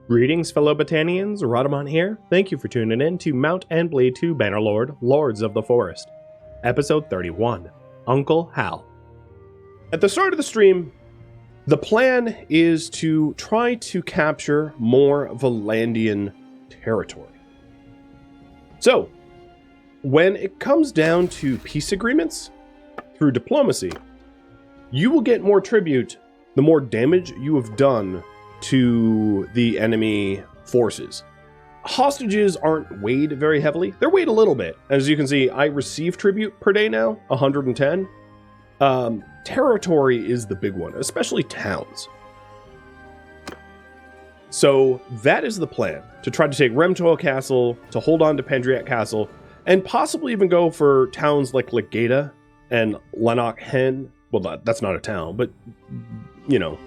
Greetings, fellow Battanians, Rhadamant here. Thank you for tuning in to Mount and Blade 2 Bannerlord, Lords of the Forest, Episode 31, Uncle Hal. At the start of the stream, the plan is to try to capture more Valandian territory. So, when it comes down to peace agreements, through diplomacy, you will get more tribute the more damage you have done to the enemy forces. Hostages aren't weighed very heavily. They're weighed a little bit. As you can see, I receive tribute per day now, 110. Territory is the big one, especially towns. So that is the plan, to try to take Remtoil Castle, to hold on to Pendriat Castle, and possibly even go for towns like Legata and Lennox Hen. Well, that's not a town, but, you know,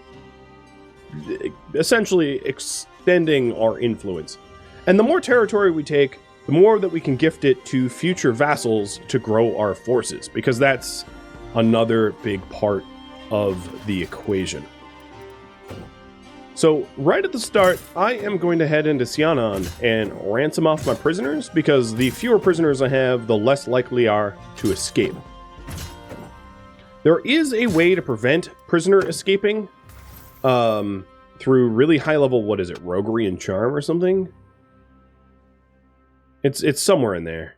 essentially extending our influence. And the more territory we take, the more that we can gift it to future vassals to grow our forces, because that's another big part of the equation. So right at the start, I am going to head into Sianan and ransom off my prisoners, because the fewer prisoners I have, the less likely are to escape. There is a way to prevent prisoner escaping, through really high level, what is it, roguery and charm or something? It's somewhere in there.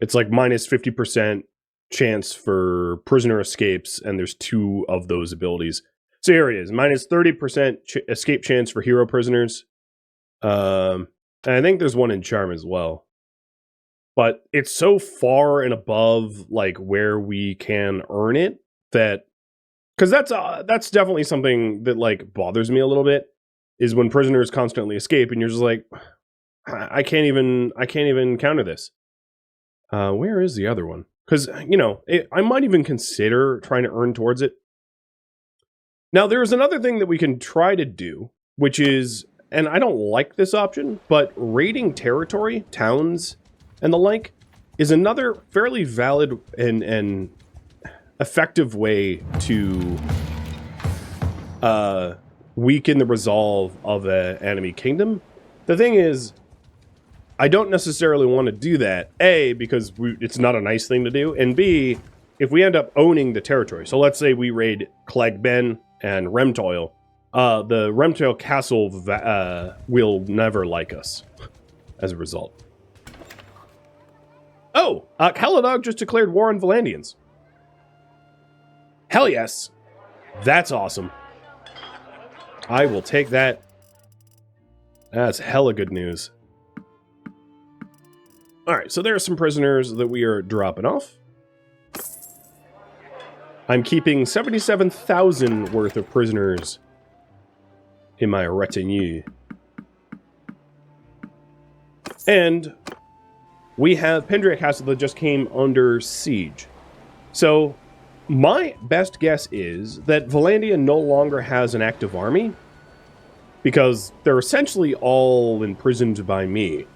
It's like minus 50% chance for prisoner escapes, and there's 2 of those abilities. So here it is, minus 30% escape chance for hero prisoners. And I think there's one in charm as well. But it's so far and above like where we can earn it that, because that's definitely something that like bothers me a little bit, is when prisoners constantly escape and you're just like, I can't even counter this. Where is the other one? Because, you know, I might even consider trying to earn towards it. Now, there's another thing that we can try to do, which is, and I don't like this option, but raiding territory, towns, and the like, is another fairly valid and effective way to weaken the resolve of an enemy kingdom. The thing is, I don't necessarily want to do that, A, because it's not a nice thing to do, and B, if we end up owning the territory. So let's say we raid Clegben and Remtoil. The Remtoil Castle will never like us as a result. Oh, Calradia just declared war on Valandians. Hell yes. That's awesome. I will take that. That's hella good news. Alright, so there are some prisoners that we are dropping off. I'm keeping 77,000 worth of prisoners in my retinue. And we have Pendriat Castle that just came under siege. So my best guess is that Valandia no longer has an active army, because they're essentially all imprisoned by me.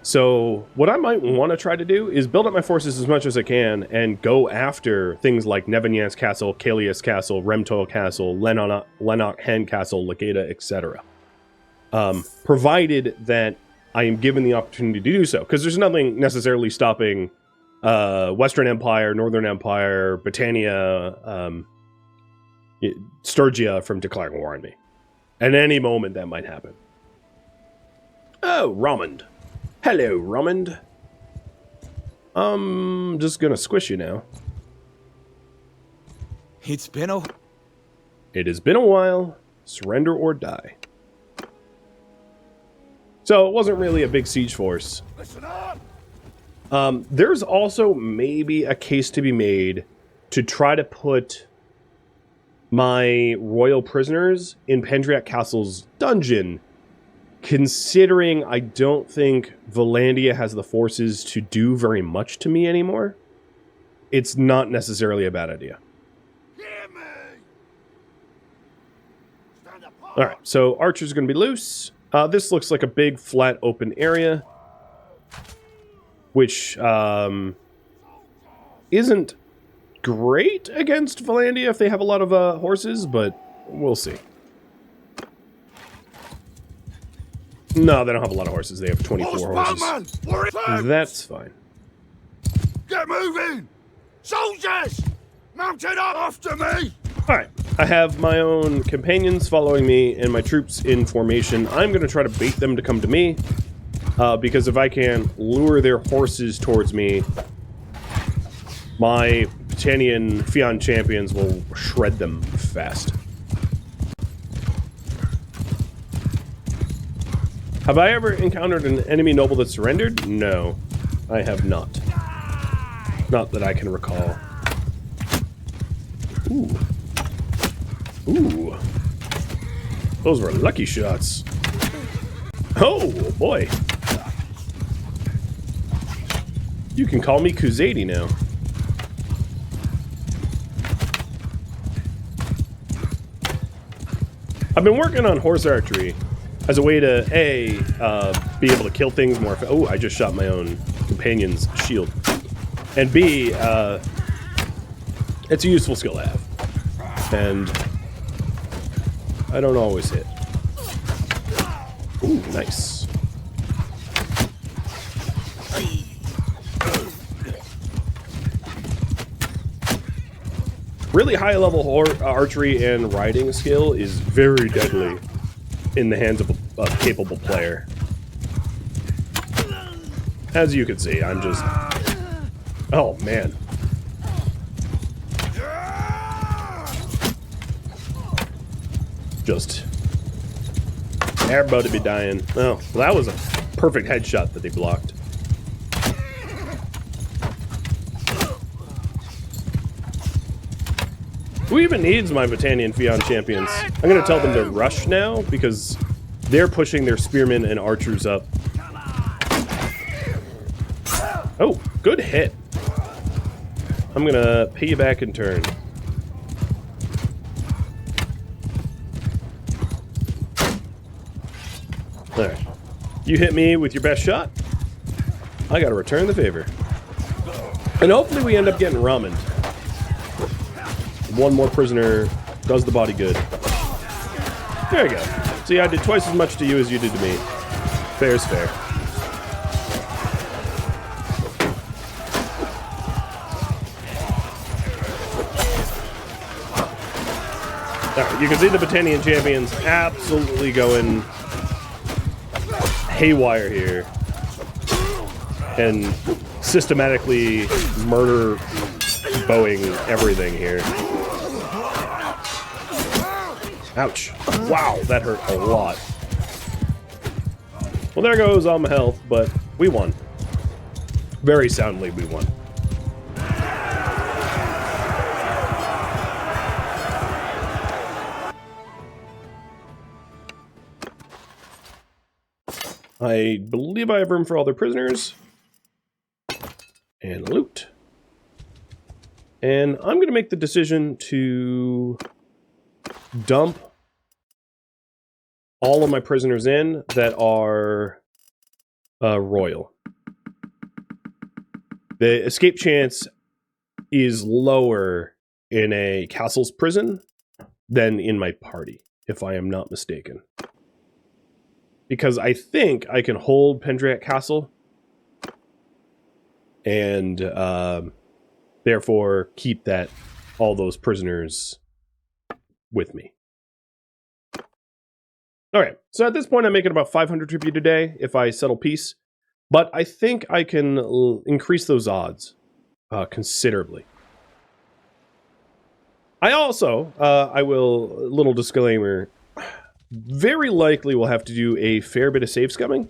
So what I might want to try to do is build up my forces as much as I can and go after things like Nevenias Castle, Kalias Castle, Remtoil Castle, Lennox Hen Castle, Legata, etc. Provided that I am given the opportunity to do so, because there's nothing necessarily stopping Western Empire, Northern Empire, Battania, Sturgia from declaring war on me. At any moment that might happen. Oh, Rhadamant. Hello, Rhadamant. I'm just gonna squish you now. It has been a while. Surrender or die. So it wasn't really a big siege force. Listen up. There's also maybe a case to be made to try to put my royal prisoners in Pendriat Castle's dungeon, considering I don't think Valandia has the forces to do very much to me anymore. It's not necessarily a bad idea. Alright, so Archer's going to be loose. This looks like a big, flat, open area, which isn't great against Valandia if they have a lot of horses, but we'll see. No, they don't have a lot of horses. They have 24 horses. That's fine. Get moving! Soldiers! Mounted up after me! Alright, I have my own companions following me and my troops in formation. I'm going to try to bait them to come to me, because if I can lure their horses towards me, my Battanian Fion champions will shred them fast. Have I ever encountered an enemy noble that surrendered? No, I have not. Not that I can recall. Ooh. Ooh. Those were lucky shots. Oh, boy. You can call me Kuzadi now. I've been working on horse archery as a way to, A, be able to kill things more. Oh, I just shot my own companion's shield. And B, it's a useful skill to have. And I don't always hit. Ooh, nice. Really high level archery and riding skill is very deadly in the hands of a capable player. As you can see, I'm just... Oh, man. Just... everybody be dying. Oh, well, that was a perfect headshot that they blocked. Who even needs my Battanian Fion champions? I'm going to tell them to rush now, because they're pushing their spearmen and archers up. Oh, good hit. I'm going to pay you back in turn. Alright. You hit me with your best shot. I got to return the favor. And hopefully we end up getting ramen. One more prisoner does the body good. There you go. See, I did twice as much to you as you did to me. Fair's fair. Alright, you can see the Battanian champions absolutely going haywire here. And systematically murder bowing everything here. Ouch. Wow, that hurt a lot. Well, there goes all my health, but we won. Very soundly, we won. I believe I have room for all their prisoners. And loot. And I'm going to make the decision to dump all of my prisoners in that are royal. The escape chance is lower in a castle's prison than in my party, if I am not mistaken. Because I think I can hold Pendriat Castle and therefore keep all those prisoners with me. Alright, so at this point I'm making about 500 tribute a day if I settle peace, but I think I can increase those odds considerably. I also, little disclaimer, very likely will have to do a fair bit of save scumming,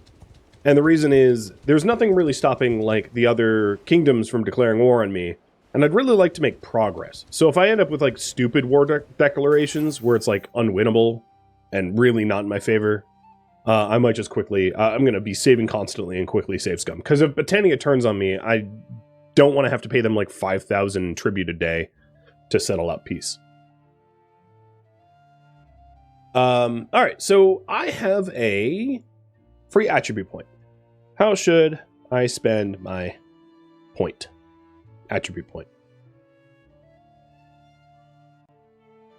and the reason is there's nothing really stopping like the other kingdoms from declaring war on me, and I'd really like to make progress. So if I end up with like stupid war declarations where it's like unwinnable and really not in my favor, I might just quickly, I'm going to be saving constantly and quickly save scum. Because if Battania turns on me, I don't want to have to pay them like 5,000 tribute a day to settle out peace. Alright, so I have a free attribute point. How should I spend my point? Attribute point.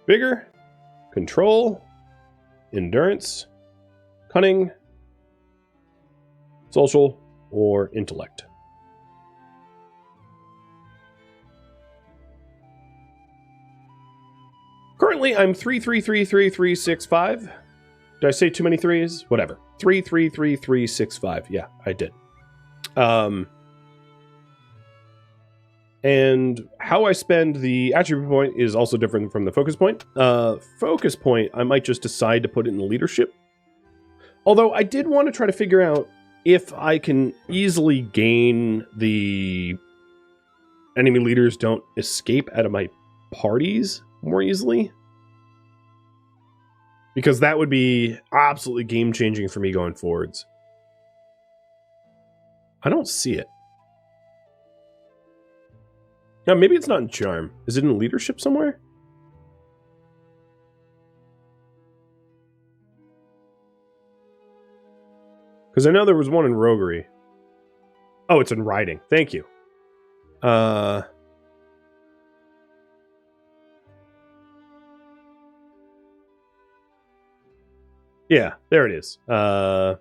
Vigor, control, endurance, cunning, Social or intellect? Currently, I'm 3333365. Did I say too many threes? Whatever. 333365. Yeah, I did. And how I spend the attribute point is also different from the focus point. Focus point, I might just decide to put it in leadership. Although I did want to try to figure out if I can easily gain the enemy leaders don't escape out of my parties more easily. Because that would be absolutely game-changing for me going forwards. I don't see it. Now, maybe it's not in charm. Is it in leadership somewhere? Because I know there was one in roguery. Oh, it's in riding. Thank you. Yeah, there it is. Minus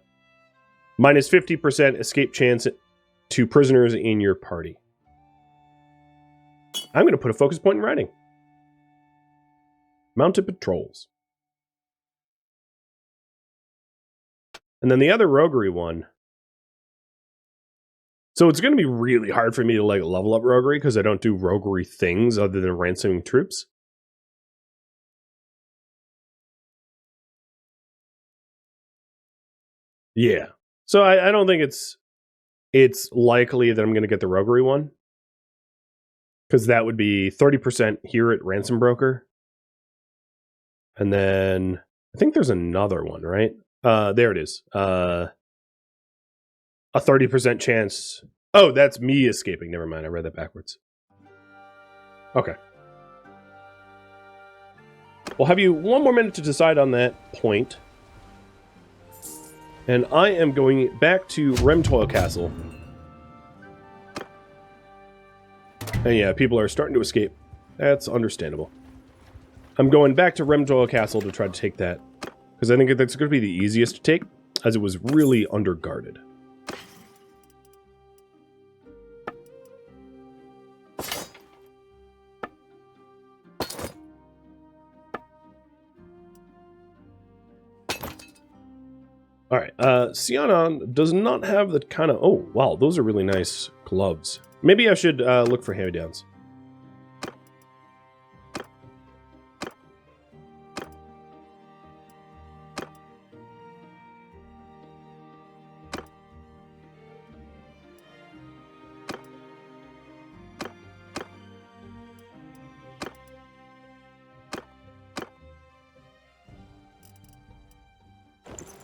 50% escape chance to prisoners in your party. I'm going to put a focus point in riding. Mounted patrols. And then the other roguery one. So it's going to be really hard for me to like level up roguery because I don't do roguery things other than ransoming troops. Yeah. So I don't think it's likely that I'm going to get the roguery one. Because that would be 30% here at Ransom Broker. And then I think there's another one, right? There it is. A 30% chance. Oh, that's me escaping. Never mind. I read that backwards. Okay. We'll have you one more minute to decide on that point. And I am going back to Remtoil Castle. And yeah, people are starting to escape. That's understandable. I'm going back to Remtoil Castle to try to take that. Because I think that's going to be the easiest to take, as it was really underguarded. Alright, Sionon does not have the kind of... Oh, wow, those are really nice gloves. Maybe I should look for hand-me-downs.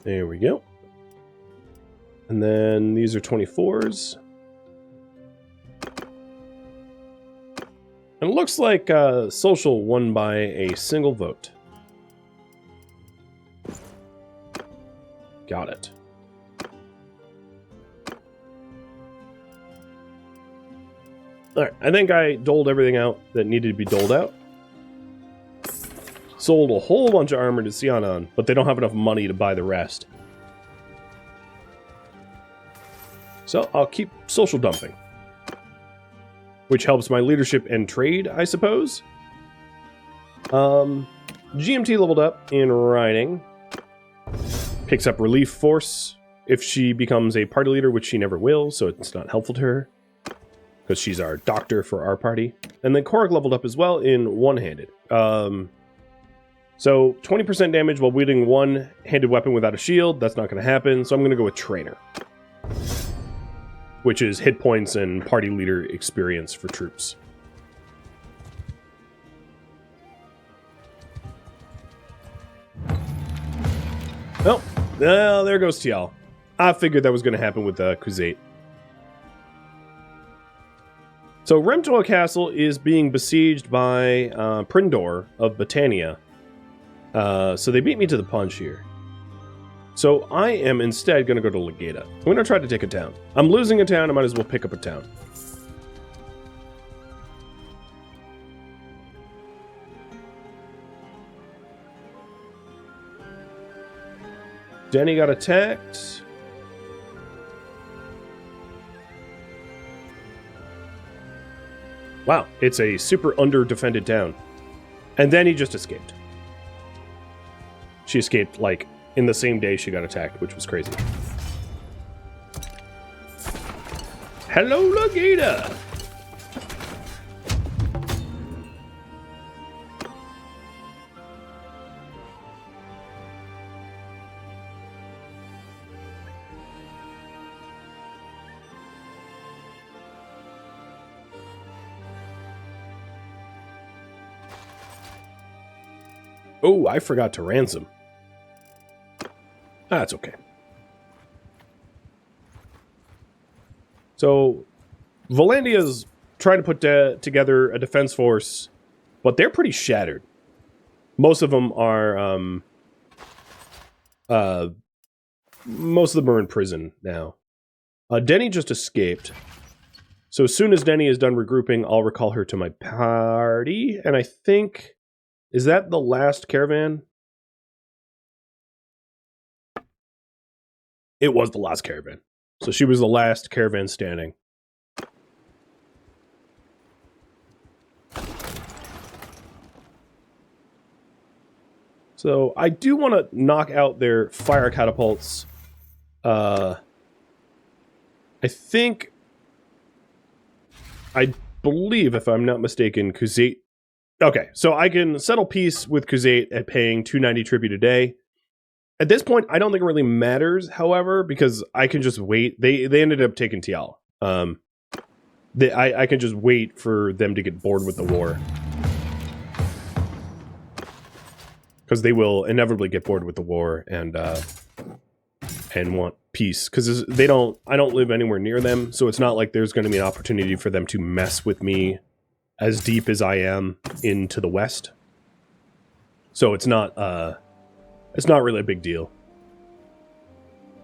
There we go. And then these are 24s. And it looks like Social won by a single vote. Got it. Alright, I think I doled everything out that needed to be doled out. Sold a whole bunch of armor to Sionon, but they don't have enough money to buy the rest. So I'll keep social dumping. Which helps my leadership and trade, I suppose. GMT leveled up in riding. Picks up relief force if she becomes a party leader, which she never will, so it's not helpful to her. Because she's our doctor for our party. And then Korok leveled up as well in one-handed. So 20% damage while wielding one-handed weapon without a shield. That's not going to happen, so I'm going to go with Trainer. Which is hit points and party leader experience for troops. Oh, there goes TL. I figured that was going to happen with Khuzait. So Remtoil Castle is being besieged by Prindor of Battania. So they beat me to the punch here. So I am instead going to go to Legata. I'm going to try to take a town. I'm losing a town, I might as well pick up a town. Denny got attacked. Wow, it's a super under-defended town. And then he just escaped. She escaped, like, in the same day she got attacked, which was crazy. Hello, Lagita! Oh, I forgot to ransom. That's okay. So, Volandia's trying to put together a defense force, but they're pretty shattered. Most of them are, most of them are in prison now. Denny just escaped. So as soon as Denny is done regrouping, I'll recall her to my party, and I think... Is that the last caravan? It was the last caravan. So she was the last caravan standing. So I do want to knock out their fire catapults. I believe, if I'm not mistaken, Kuzate. Okay, so I can settle peace with Kuzate at paying 290 tribute a day. At this point, I don't think it really matters, however, because I can just wait. They ended up taking Tial. I can just wait for them to get bored with the war. Because they will inevitably get bored with the war and want peace. Because I don't live anywhere near them, so it's not like there's going to be an opportunity for them to mess with me as deep as I am into the west. So it's not really a big deal.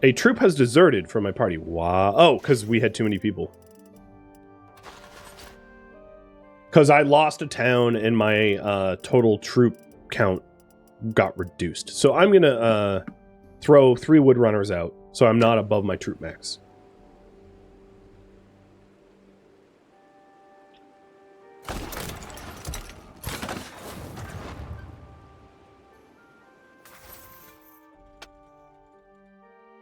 A troop has deserted from my party. Wow. Oh, because we had too many people. Because I lost a town and my total troop count got reduced. So I'm going to throw 3 woodrunners out, so I'm not above my troop max.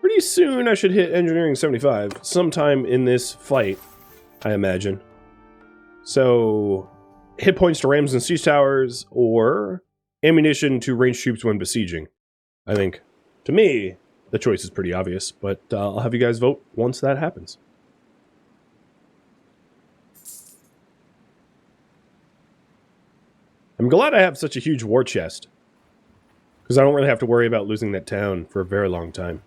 Pretty soon I should hit engineering 75, sometime in this fight, I imagine. So, hit points to rams and siege towers, or ammunition to ranged troops when besieging. I think, to me, the choice is pretty obvious, but I'll have you guys vote once that happens. I'm glad I have such a huge war chest, because I don't really have to worry about losing that town for a very long time.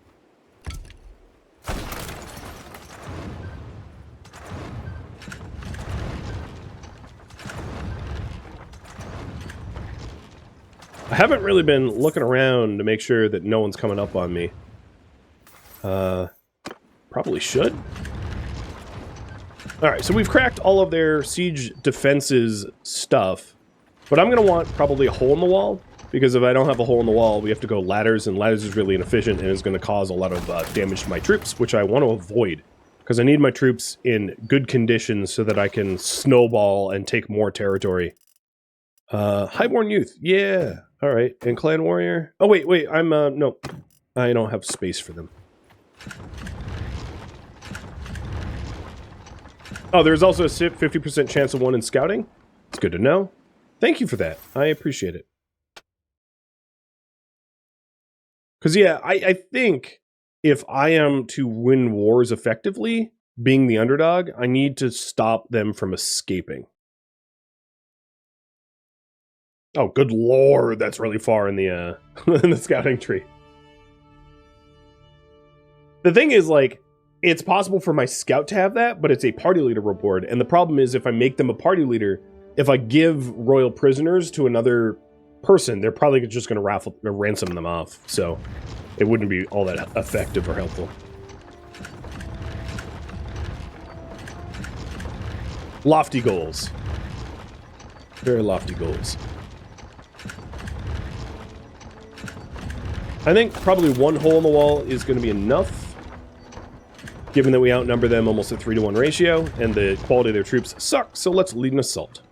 I haven't really been looking around to make sure that no one's coming up on me. Probably should. Alright, so we've cracked all of their siege defenses stuff. But I'm going to want probably a hole in the wall. Because if I don't have a hole in the wall, we have to go ladders. And ladders is really inefficient and is going to cause a lot of damage to my troops, which I want to avoid. Because I need my troops in good conditions so that I can snowball and take more territory. Highborn Youth. Yeah. Alright. And Clan Warrior. Oh, wait. I'm, no. I don't have space for them. Oh, there's also a 50% chance of 1 in scouting. It's good to know. Thank you for that. I appreciate it. Because, yeah, I think if I am to win wars effectively, being the underdog, I need to stop them from escaping. Oh, good lord, that's really far in the in the scouting tree. The thing is, like, it's possible for my scout to have that, but it's a party leader reward. And the problem is, if I make them a party leader, if I give royal prisoners to another person, they're probably just going to ransom them off. So it wouldn't be all that effective or helpful. Lofty goals. Very lofty goals. I think probably 1 hole in the wall is going to be enough. given that we outnumber them almost a 3-to-1 ratio, and the quality of their troops suck, so let's lead an assault.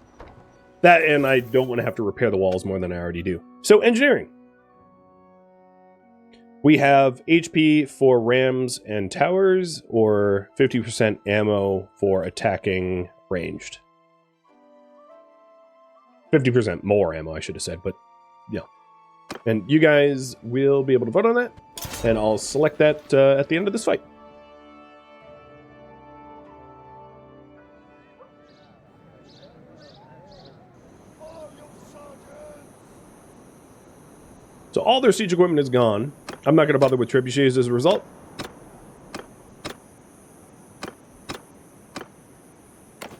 That, and I don't want to have to repair the walls more than I already do. So, engineering. We have HP for rams and towers, or 50% ammo for attacking ranged. 50% more ammo, I should have said, but yeah. And you guys will be able to vote on that, and I'll select that at the end of this fight. So all their siege equipment is gone. I'm not going to bother with trebuchets as a result.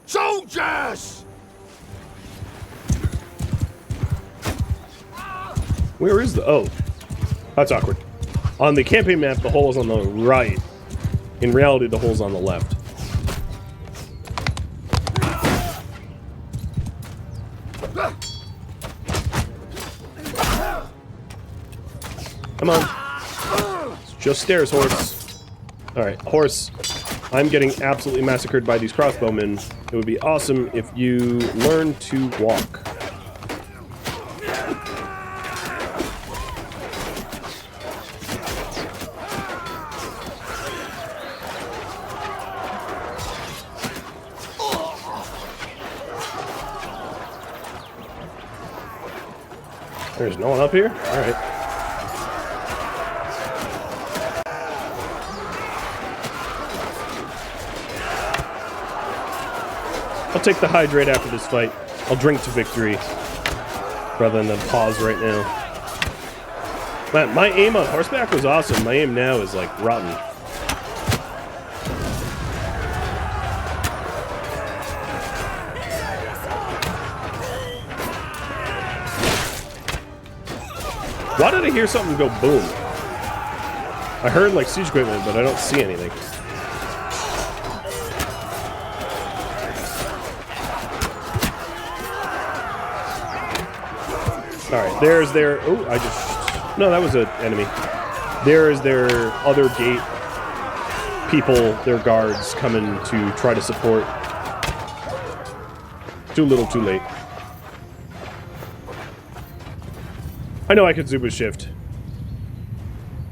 Soldiers! Where is the... Oh. That's awkward. On the campaign map, the hole is on the right. In reality, the hole's on the left. Come on. It's just stairs, horse. Alright, horse. I'm getting absolutely massacred by these crossbowmen. It would be awesome if you learned to walk. There's no one up here? Alright. I'll take the hydrate after this fight. I'll drink to victory rather than pause right now. Man, my aim on horseback was awesome. My aim now is like rotten. Why did I hear something go boom? I heard like siege equipment, but I don't see anything. Alright, there's their... Oh, I just... No, that was an enemy. There is their other gate people, their guards, coming to try to support. Too little, too late. I know I could super shift.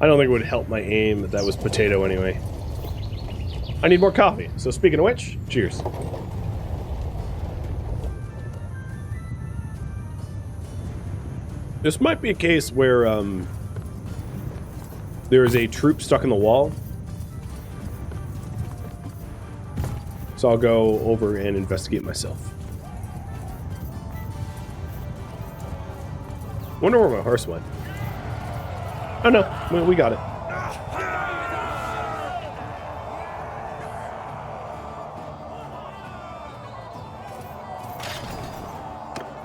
I don't think it would help my aim if that was potato anyway. I need more coffee. So speaking of which, cheers. This might be a case where there is a troop stuck in the wall. So I'll go over and investigate myself. Wonder where my horse went. Oh no, we got it.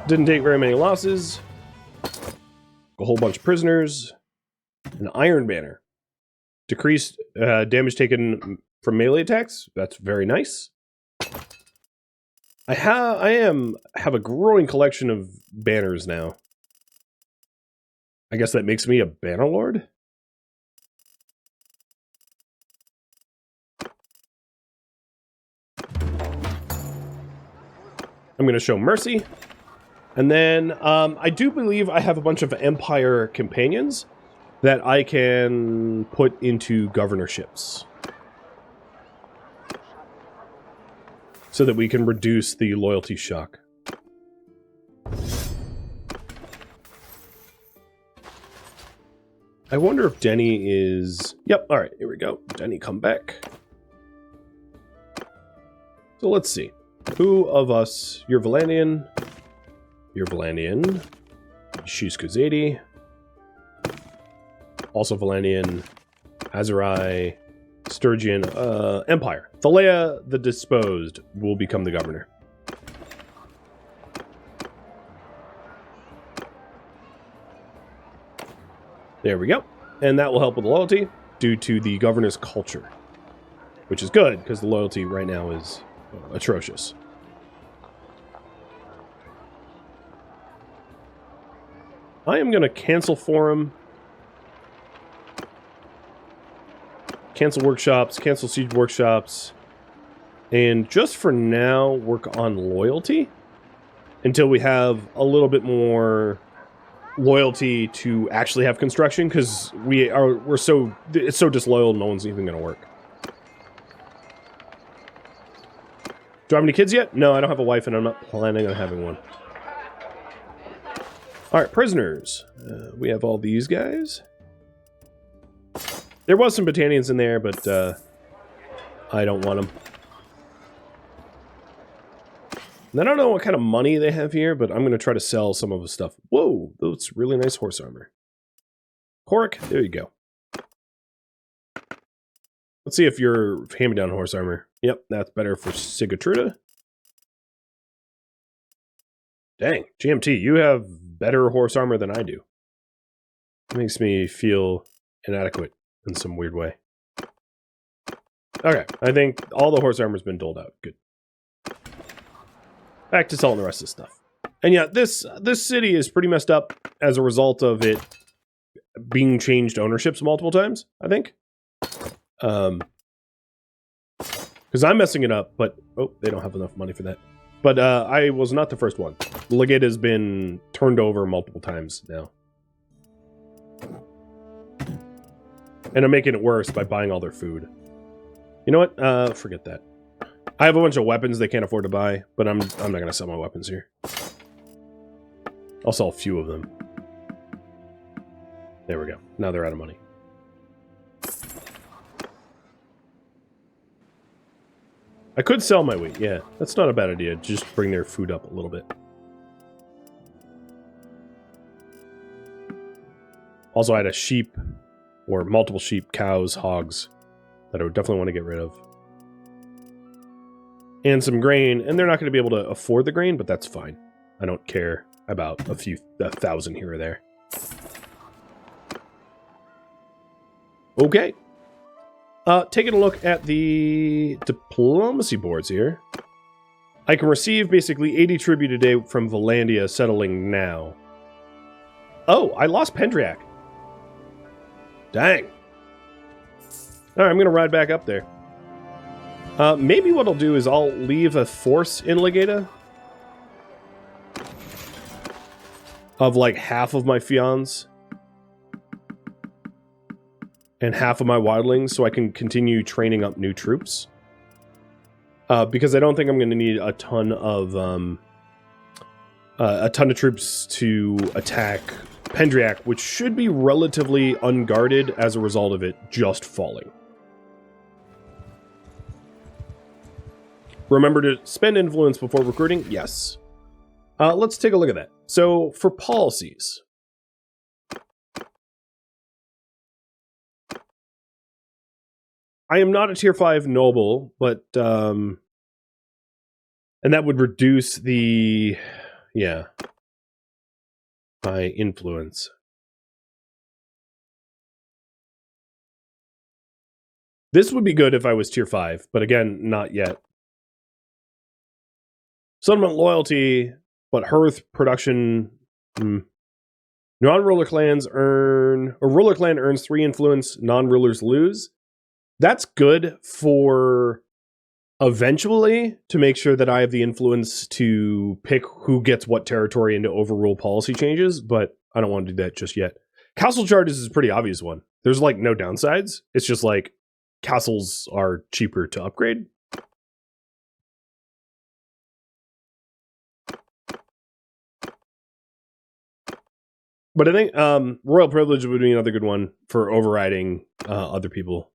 Didn't take very many losses. A whole bunch of prisoners. An iron banner. Decreased damage taken from melee attacks. That's very nice. I have a growing collection of banners now. I guess that makes me a Bannerlord? I'm going to show mercy. And then I do believe I have a bunch of Empire companions that I can put into governorships. So that we can reduce the loyalty shock. I wonder if Denny is... Yep, alright, here we go. Denny, come back. So let's see. Who of us... You're Valandian. You're Valandian. She's Kuzadi. Also Valandian. Azurai. Sturgian. Empire. Thalea the Disposed will become the governor. There we go. And that will help with loyalty due to the governor's culture. Which is good, because the loyalty right now is atrocious. I am going to cancel for him. Cancel workshops, cancel siege workshops. And just for now, work on loyalty until we have a little bit more loyalty to actually have construction, because it's so disloyal, no one's even going to work. Do I have any kids yet? No, I don't have a wife, and I'm not planning on having one. All right, prisoners. We have all these guys. There was some Battanians in there, but I don't want them. And I don't know what kind of money they have here, but I'm going to try to sell some of the stuff. Whoa, that's really nice horse armor. Cork, there you go. Let's see if you're hand-me-down horse armor. Yep, that's better for Sigurtruda. Dang, GMT, you have better horse armor than I do. It makes me feel inadequate in some weird way. Okay, I think all the horse armor's been doled out. Good. Back to selling the rest of the stuff. And yeah, this city is pretty messed up as a result of it being changed ownerships multiple times, I think. Because I'm messing it up, but... Oh, they don't have enough money for that. But I was not the first one. The legate has been turned over multiple times now. And I'm making it worse by buying all their food. You know what? Forget that. I have a bunch of weapons they can't afford to buy, but I'm not going to sell my weapons here. I'll sell a few of them. There we go. Now they're out of money. I could sell my wheat, yeah. That's not a bad idea. Just bring their food up a little bit. Also, I had a sheep, or multiple sheep, cows, hogs, that I would definitely want to get rid of. And some grain, and they're not going to be able to afford the grain, but that's fine. I don't care about a thousand here or there. Okay. Taking a look at the diplomacy boards here. I can receive basically 80 tribute a day from Valandia settling now. Oh, I lost Pendriac. Dang. Alright, I'm going to ride back up there. Maybe what I'll do is I'll leave a force in Legata of like half of my Fions and half of my wildlings so I can continue training up new troops. Because I don't think I'm going to need a ton of troops to attack Pendriac, which should be relatively unguarded as a result of it just falling. Remember to spend influence before recruiting? Yes. Let's take a look at that. So, for policies. I am not a tier 5 noble, but, and that would reduce the, yeah, my influence. This would be good if I was tier 5, but again, not yet. Settlement loyalty, but hearth production. Non-ruler clans earn, or ruler clan earns 3 influence, non-rulers lose. That's good for eventually to make sure that I have the influence to pick who gets what territory and to overrule policy changes, but I don't want to do that just yet. Castle charges is a pretty obvious one. There's like no downsides. It's just like castles are cheaper to upgrade. But I think royal privilege would be another good one for overriding other people.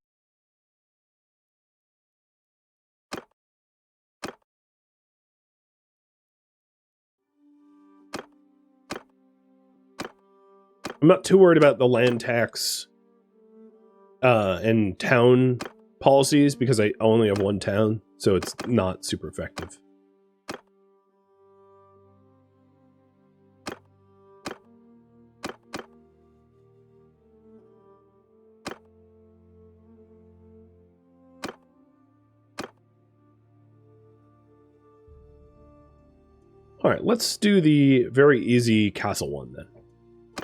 I'm not too worried about the land tax and town policies because I only have one town, so it's not super effective. All right, let's do the very easy castle one then.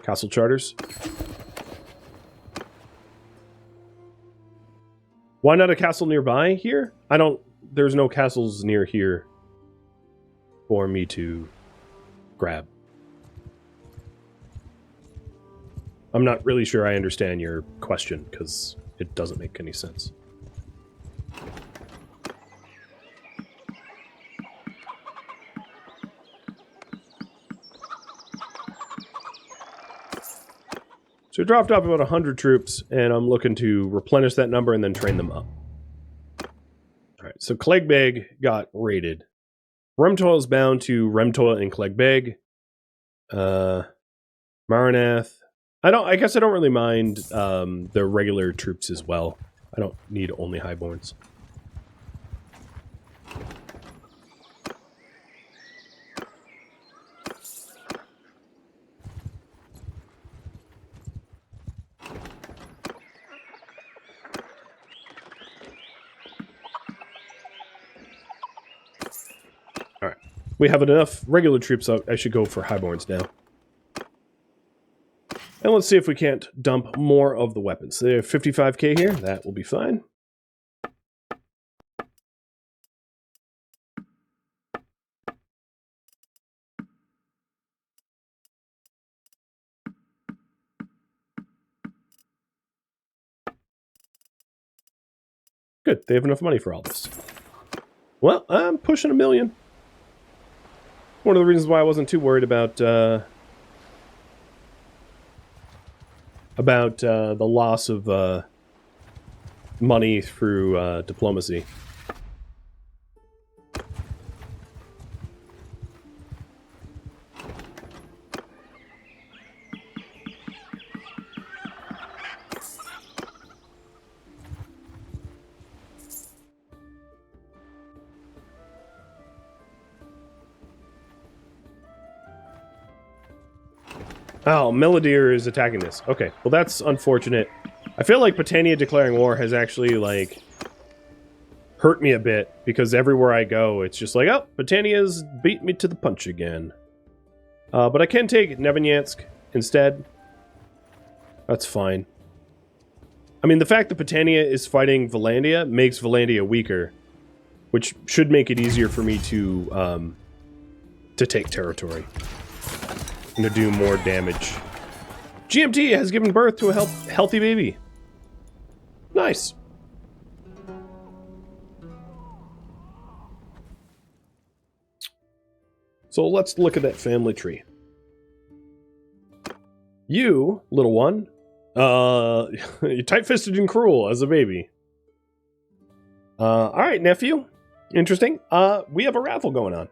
Castle charters. Why not a castle nearby here? I don't... There's no castles near here for me to grab. I'm not really sure I understand your question, because it doesn't make any sense. So we dropped off about 100 troops, and I'm looking to replenish that number and then train them up. Alright, so Clegg got raided. Remtoil is bound to Remtoil and Clegg. Maranath. I guess I don't really mind the regular troops as well. I don't need only highborns. Alright. We have enough regular troops, so I should go for highborns now. And let's see if we can't dump more of the weapons. They have 55k here. That will be fine. Good. They have enough money for all this. Well, I'm pushing 1 million. One of the reasons why I wasn't too worried about the loss of money through diplomacy. Oh, Melidir is attacking this. Okay, well that's unfortunate. I feel like Battania declaring war has actually, like, hurt me a bit, because everywhere I go, it's just like, oh, Battania's beat me to the punch again. But I can take Nebenyansk instead. That's fine. I mean, the fact that Battania is fighting Valandia makes Valandia weaker, which should make it easier for me to take territory. And to do more damage. GMT has given birth to a healthy baby. Nice. So let's look at that family tree. You, little one, you're tight-fisted and cruel as a baby. Alright, nephew. Interesting. We have a raffle going on.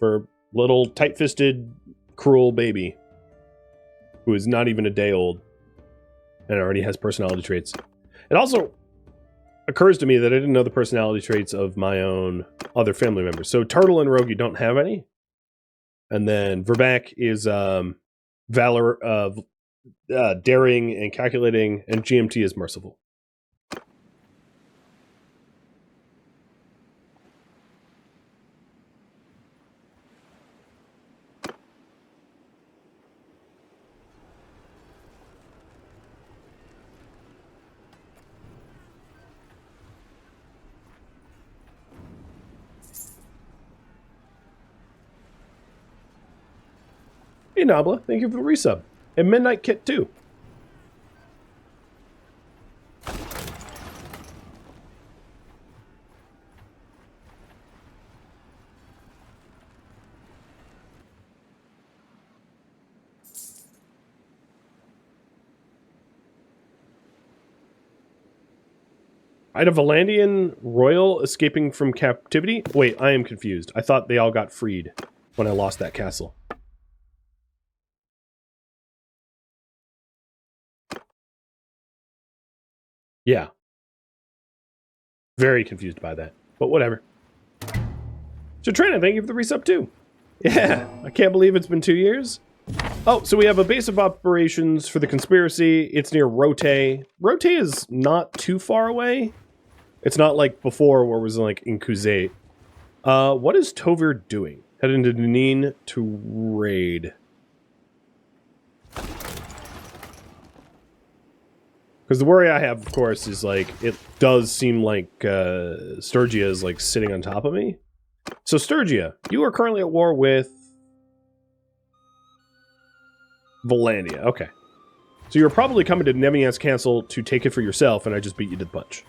For little tight-fisted, cruel baby. Who is not even a day old. And already has personality traits. It also occurs to me that I didn't know the personality traits of my own other family members. So Turtle and Rogi don't have any. And then Verback is Valor, daring and calculating, and GMT is merciful. Hey Nabla, thank you for the resub. And Midnight Kit too. I had a Valandian royal escaping from captivity? Wait, I am confused. I thought they all got freed when I lost that castle. Yeah. Very confused by that. But whatever. So Trina, thank you for the resub too. Yeah, I can't believe it's been 2 years. Oh, so we have a base of operations for the conspiracy. It's near Rote. Rote is not too far away. It's not like before where it was like in Kuzate. What is Tovir doing? Heading to Dunin to raid. Because the worry I have, of course, is like it does seem like Sturgia is like sitting on top of me. So Sturgia, you are currently at war with Valania. Okay. So you're probably coming to Nevian's Castle to take it for yourself, and I just beat you to the punch.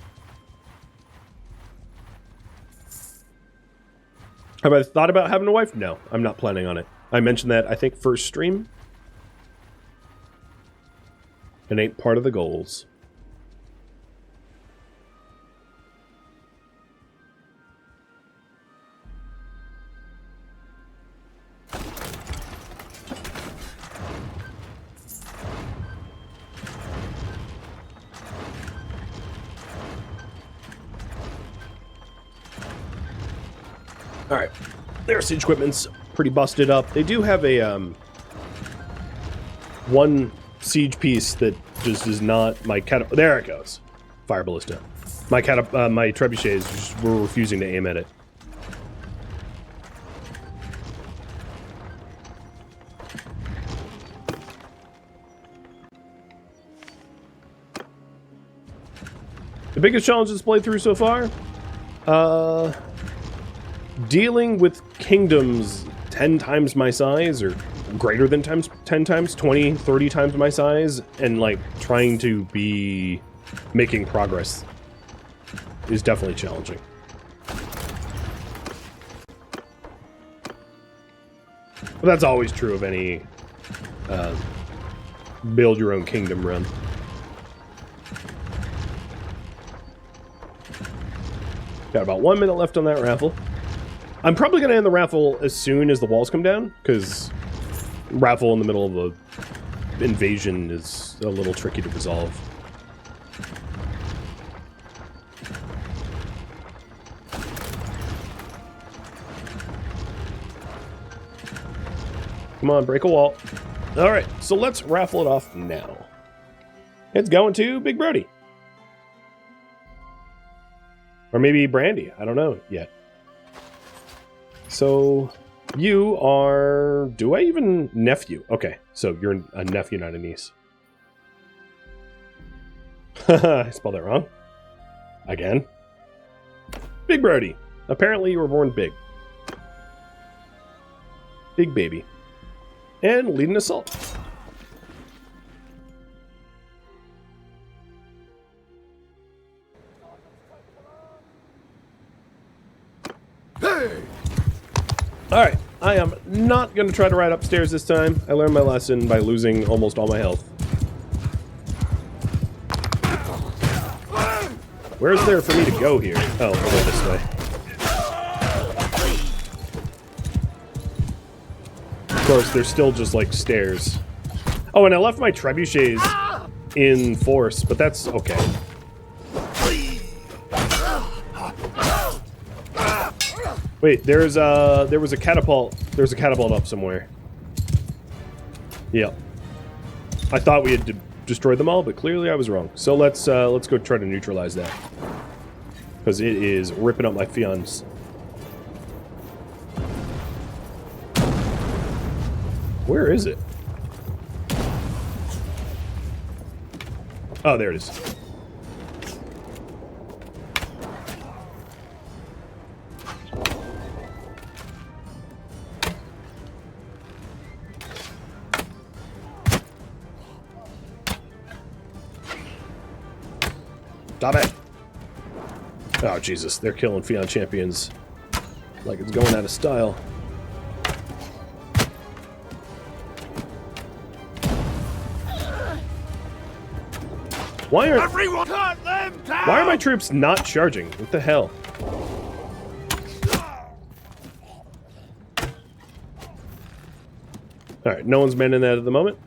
Have I thought about having a wife? No, I'm not planning on it. I mentioned that, I think, first stream. It ain't part of the goals. Alright, their siege equipment's pretty busted up. They do have a, one siege piece that just is not my there it goes. Fire ballista. My my trebuchets just were refusing to aim at it. The biggest challenge this playthrough so far? Dealing with kingdoms 10 times my size, or greater than 10 times, 20, 30 times my size, and like trying to be making progress is definitely challenging. But that's always true of any build your own kingdom run. Got about 1 minute left on that raffle. I'm probably going to end the raffle as soon as the walls come down, because raffle in the middle of a invasion is a little tricky to resolve. Come on, break a wall. Alright, so let's raffle it off now. It's going to Big Brody. Or maybe Brandy, I don't know yet. So, you are... Do I even... Nephew. Okay, so you're a nephew, not a niece. I spelled that wrong. Again. Big Brody. Apparently you were born big. Big baby. And lead an assault. Hey! Alright, I am not going to try to ride upstairs this time. I learned my lesson by losing almost all my health. Where is there for me to go here? Oh, I'll go this way. Of course, there's still just, like, stairs. Oh, and I left my trebuchets in force, but that's okay. Wait, there was a catapult. There's a catapult up somewhere. Yep. I thought we had destroyed them all, but clearly I was wrong. So let's go try to neutralize that, because it is ripping up my fions. Where is it? Oh, there it is. Stop it! Oh, Jesus. They're killing Fion champions like it's going out of style. Why are my troops not charging? What the hell? Alright, no one's manning that at the moment.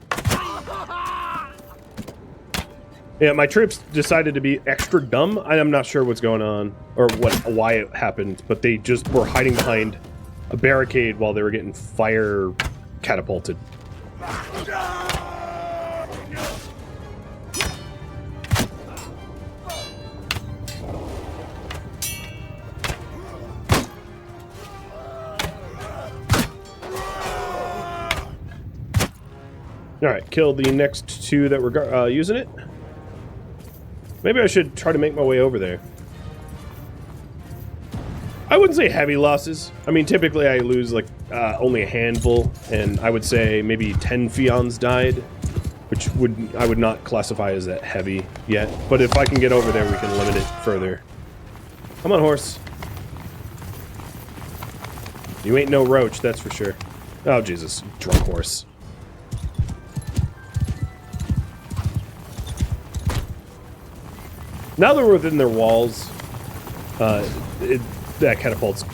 Yeah, my troops decided to be extra dumb. I am not sure what's going on, or why it happened, but they just were hiding behind a barricade while they were getting fire catapulted. Alright, kill the next two that were using it. Maybe I should try to make my way over there. I wouldn't say heavy losses. I mean, typically I lose like only a handful, and I would say maybe 10 Fions died, which I would not classify as that heavy yet. But if I can get over there, we can limit it further. Come on, horse. You ain't no roach, that's for sure. Oh, Jesus. Drunk horse. Now that we're within their walls, that catapults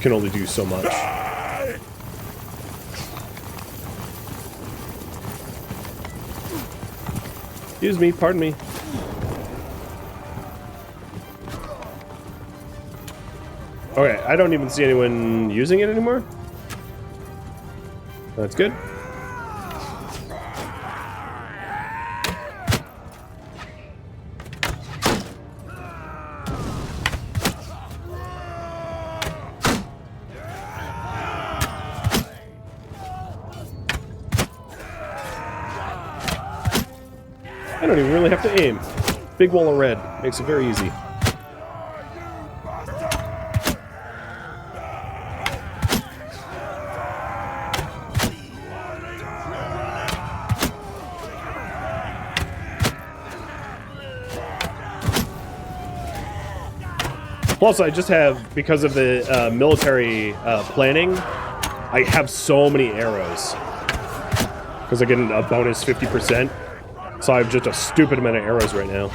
can only do so much. Excuse me, pardon me. Okay, I don't even see anyone using it anymore. That's good. I don't even really have to aim. Big wall of red makes it very easy. Plus, I just have, because of the military planning, I have so many arrows. Because I get a bonus 50%. So I have just a stupid amount of arrows right now.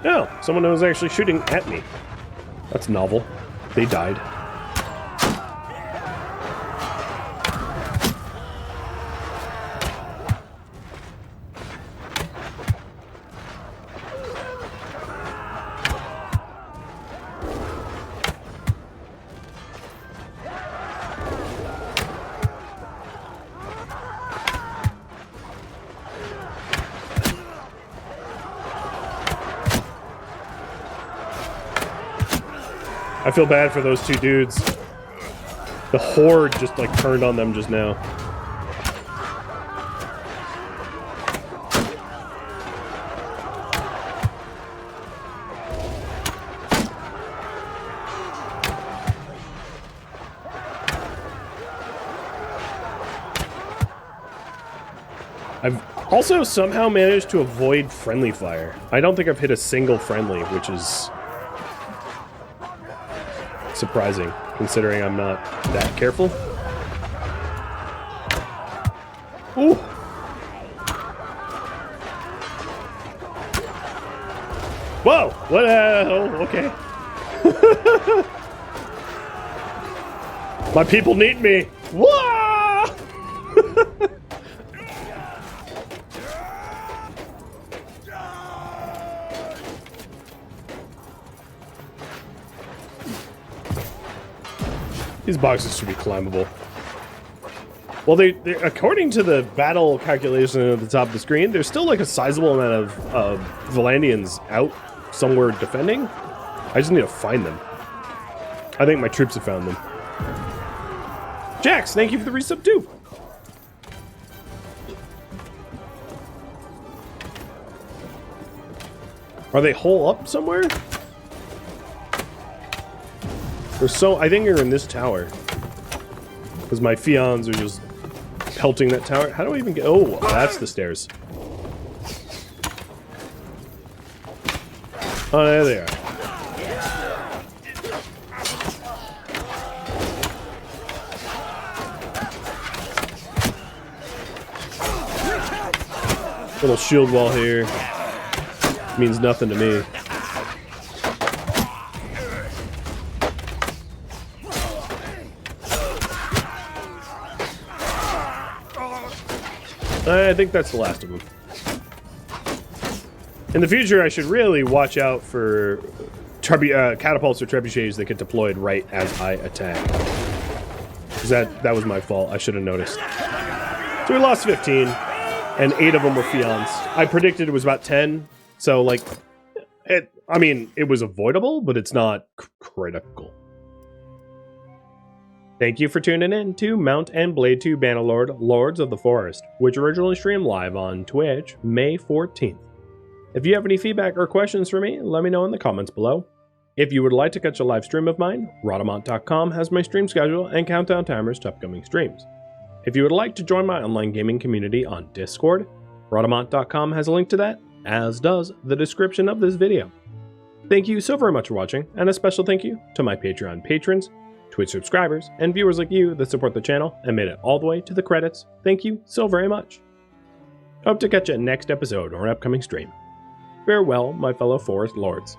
Oh, someone was actually shooting at me. That's novel. They died. I feel bad for those two dudes. The horde just like turned on them just now. I've also somehow managed to avoid friendly fire. I don't think I've hit a single friendly, which is surprising, considering I'm not that careful. Ooh! Whoa! What? Oh, okay. My people need me! Whoa! These boxes should be climbable. Well, they according to the battle calculation at the top of the screen, there's still like a sizable amount of Valandians out somewhere defending. I just need to find them. I think my troops have found them. Jax, thank you for the resub too. Are they hole up somewhere? I think you're in this tower. Because my Fions are just pelting that tower. How do I even get... Oh, that's the stairs. Oh, there they are. Little shield wall here. Means nothing to me. I think that's the last of them. In the future, I should really watch out for catapults or trebuchets that get deployed right as I attack. Because that was my fault. I should have noticed. So we lost 15, and 8 of them were Fions. I predicted it was about 10, so like, I mean, it was avoidable, but it's not critical. Thank you for tuning in to Mount and Blade 2 Bannerlord, Lords of the Forest, which originally streamed live on Twitch May 14th. If you have any feedback or questions for me, let me know in the comments below. If you would like to catch a live stream of mine, Rhadamant.com has my stream schedule and countdown timers to upcoming streams. If you would like to join my online gaming community on Discord, Rhadamant.com has a link to that, as does the description of this video. Thank you so very much for watching, and a special thank you to my Patreon patrons, Twitch subscribers, and viewers like you that support the channel and made it all the way to the credits. Thank you so very much. Hope to catch you next episode or an upcoming stream. Farewell, my fellow Forest Lords.